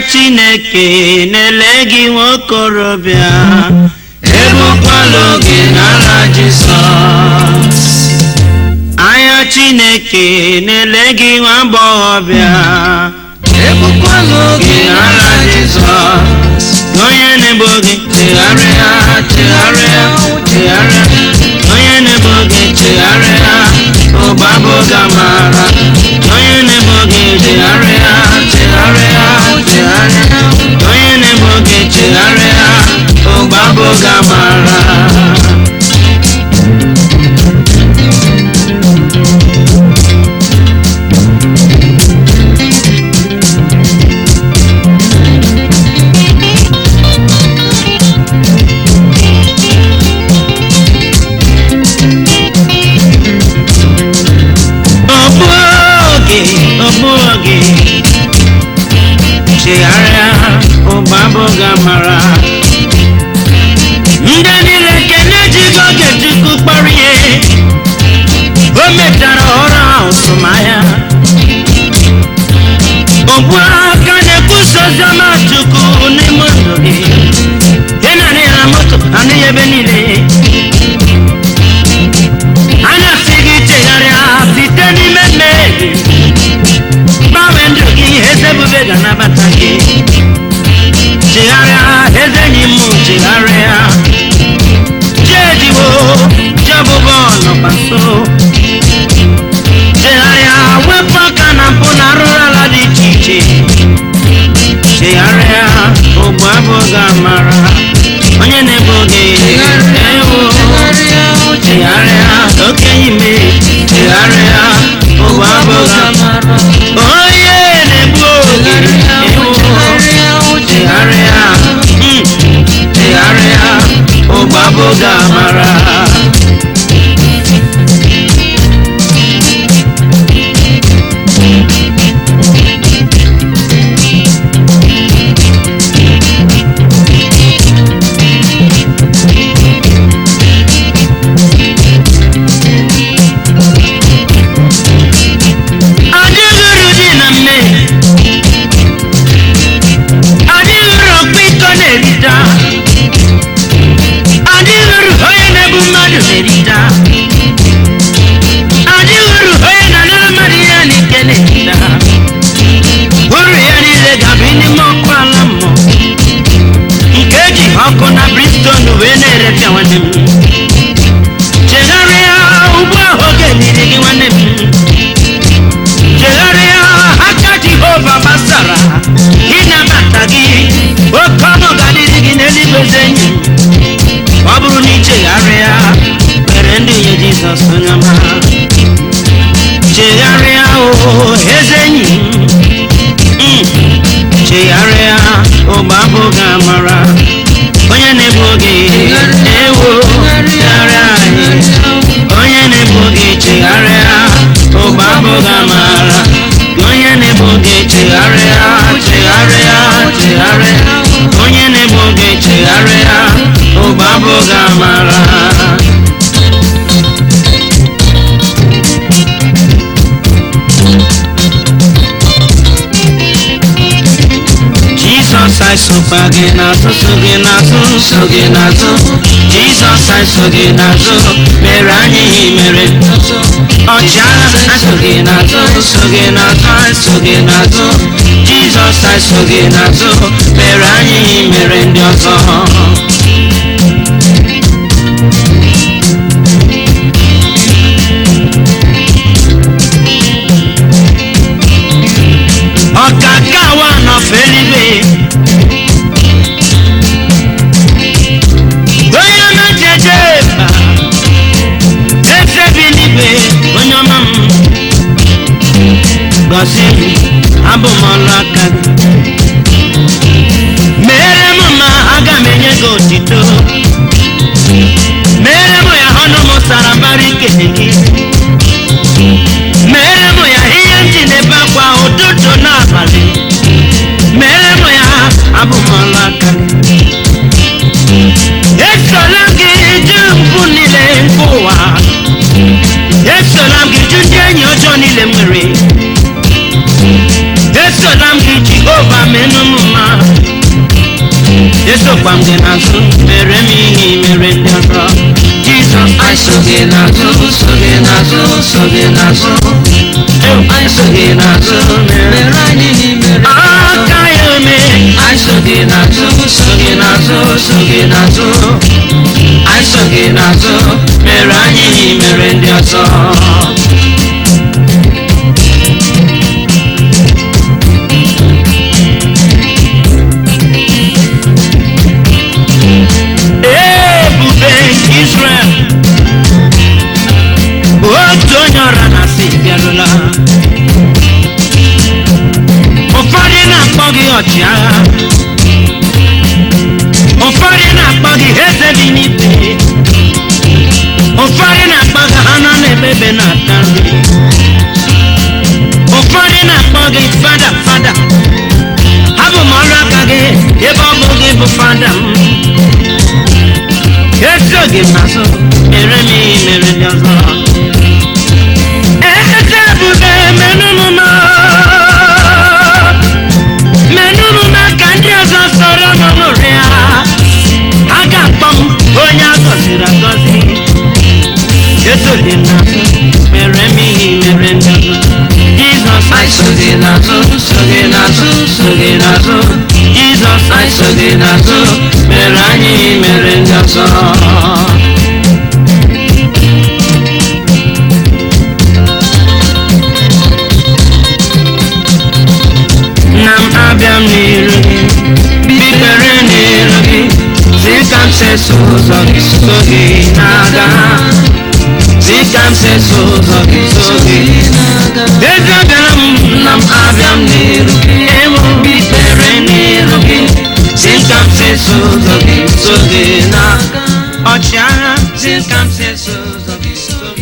Chineke na-ele gị nwokorobịa, ebukwala oge n'ala Jizọs. Anya Chineke na-ele gị nwa agbọghọbịa, ebukwala oge n'ala Jizọs. Onye na-egbu oge chegharịa, chegharịa, chegharịa. Onye na-egbu oge chegharịa, ụba bụ gamara. Onye na-egbu oge chegharịa, chegharịa, chegharịa. Onye na-egbu oge chegharịa, ụba bụ gamara. Chegharịa, ụba bụ gamara. Ndị niile kene jigo oge Chukwu kpọrọ ihe, o metara ọrụ ahụ sụmahịa. Ogbu aka na-ekwusa oziọma Chukwu n'ime ndụ gị. Ị na-arị ya na moto, anụ ya ebe niile. A na-asị gị chegharịa site n'ime mmehie. Gbanwee ndụ gị, eze ebube ga-anabata gị. Chegharịa, eze enyi m, chegharịa. Jejiwo, jebụbọ nọkwa nso. Chegharịa, wepụ aka na mpụ na arụrụ ala dị iche iche. Chegharịa, ogbu abụghị amara. Onye na-egbu oge ewo, chegharịa, okenye ime, chegharịa, ogbu abụghị amara. Onye na-egbu oge ewo, chegharịa, chegharịa, ogbu abụghị amara. Chegharịa, ugbu ahụ oge dịrị gị nwanne m. Chegharịa, aka Jehova gbasara ịnabata gị. Oke ọnụ ga-adịrị gị n'eluigwe eze enyi. Ọ bụrụ na ị chegharịa, were ndị nye Jizọs onye ọma. Chegharịa, eze enyi m. Chegharịa, ụba abụghị amara. Onye na-egbu oge ewo, chegharịa anyị. Onye na-egbu oge chegharịa, ụba abụghị amara. Onye na-egbu oge chegharịa, chegharịa, chegharịa. Onye na-egbu oge chegharịa, ụba abụghị amara. Jesus, I so gị n'azụ, so gị n'azụ, so gị n'azụ. Jesus, I so gị n'azụ, mere anyị mere. Ọchịagha, I so gị n'azụ, so gị n'azụ, I so gị n'azụ. Jesus, I so gị n'azụ, mere anyị mere ndị ọzọ. Ọkaka wa nọfe eluigwe, onye ọma jeje mba, eze bi n'igwe, onye ọma m. Gọzie m, abụ m ọlụ aka gị. Mere m ma aga m enye gị otito. Mere m ya ọnụ m sara mbara ikele gị. Mere m ya ihe m ji na-ebe akwa ụtụtụ n'abalị. Mere m ya, abụ m ọlụ aka gị. Esola m gị ju mpụ niile nke ụwa. Esola m gị ju ndị enyi ọjọọ niile m nwere. Esola m gị Jehova menụ m mma. esokwa m gị n'azụ mere m ihe i mere ndị ọzọ Jesus anyị so gị n'azụ so gị n'azụ so gị n'azụ anyị so gị n'azụ mere anyị ihe i mere aka ya ome anyị so gị n'azụ so gị n'azụ so gị n'azụ anyị so gị n'azụ mere anyị ihe i mere ndị ọzọ Israel otu onye ọra na-asị bịarụla ụfọdụ na-akpọ gị ọchịagha ụfọdụ na-akpọ gị eze dị n'ite ụfọdụ na-akpọ gị ha nọ n'ebebe na-ata nri ụfọdụ na-akpọ gị fada fada abụ m ọrụ aka gị ebe ọ bụ gị bụ fada m eso gị n'azụ mere m ihe mere ndị ọzọ eze ebube menụnụ m ka ndị ọzọ sọrọ n'ọnụrụ ya ha ga-akpọ m onye a gọziri agọzi eso gị n'azụ mere m ihe mere ndị ọzọ Jesus anyị so gị n'azụ so gị n'azụ so gị n'azụ Jesus anyị so gị n'azụ mere anyị ihe mere ndị ọzọ na m abịa m n'iru gị bikere n'iru gị dị ka m seso ụzọ gị so gị na-aga dị ka m seso ụzọ gị so gị eze bịara m na m abịa m n'iru gị ịmụ bikere n'iru gị dị ka m seso ụzọ gị so gị na ọchịagha dị ka m seso ụzọ gị so gị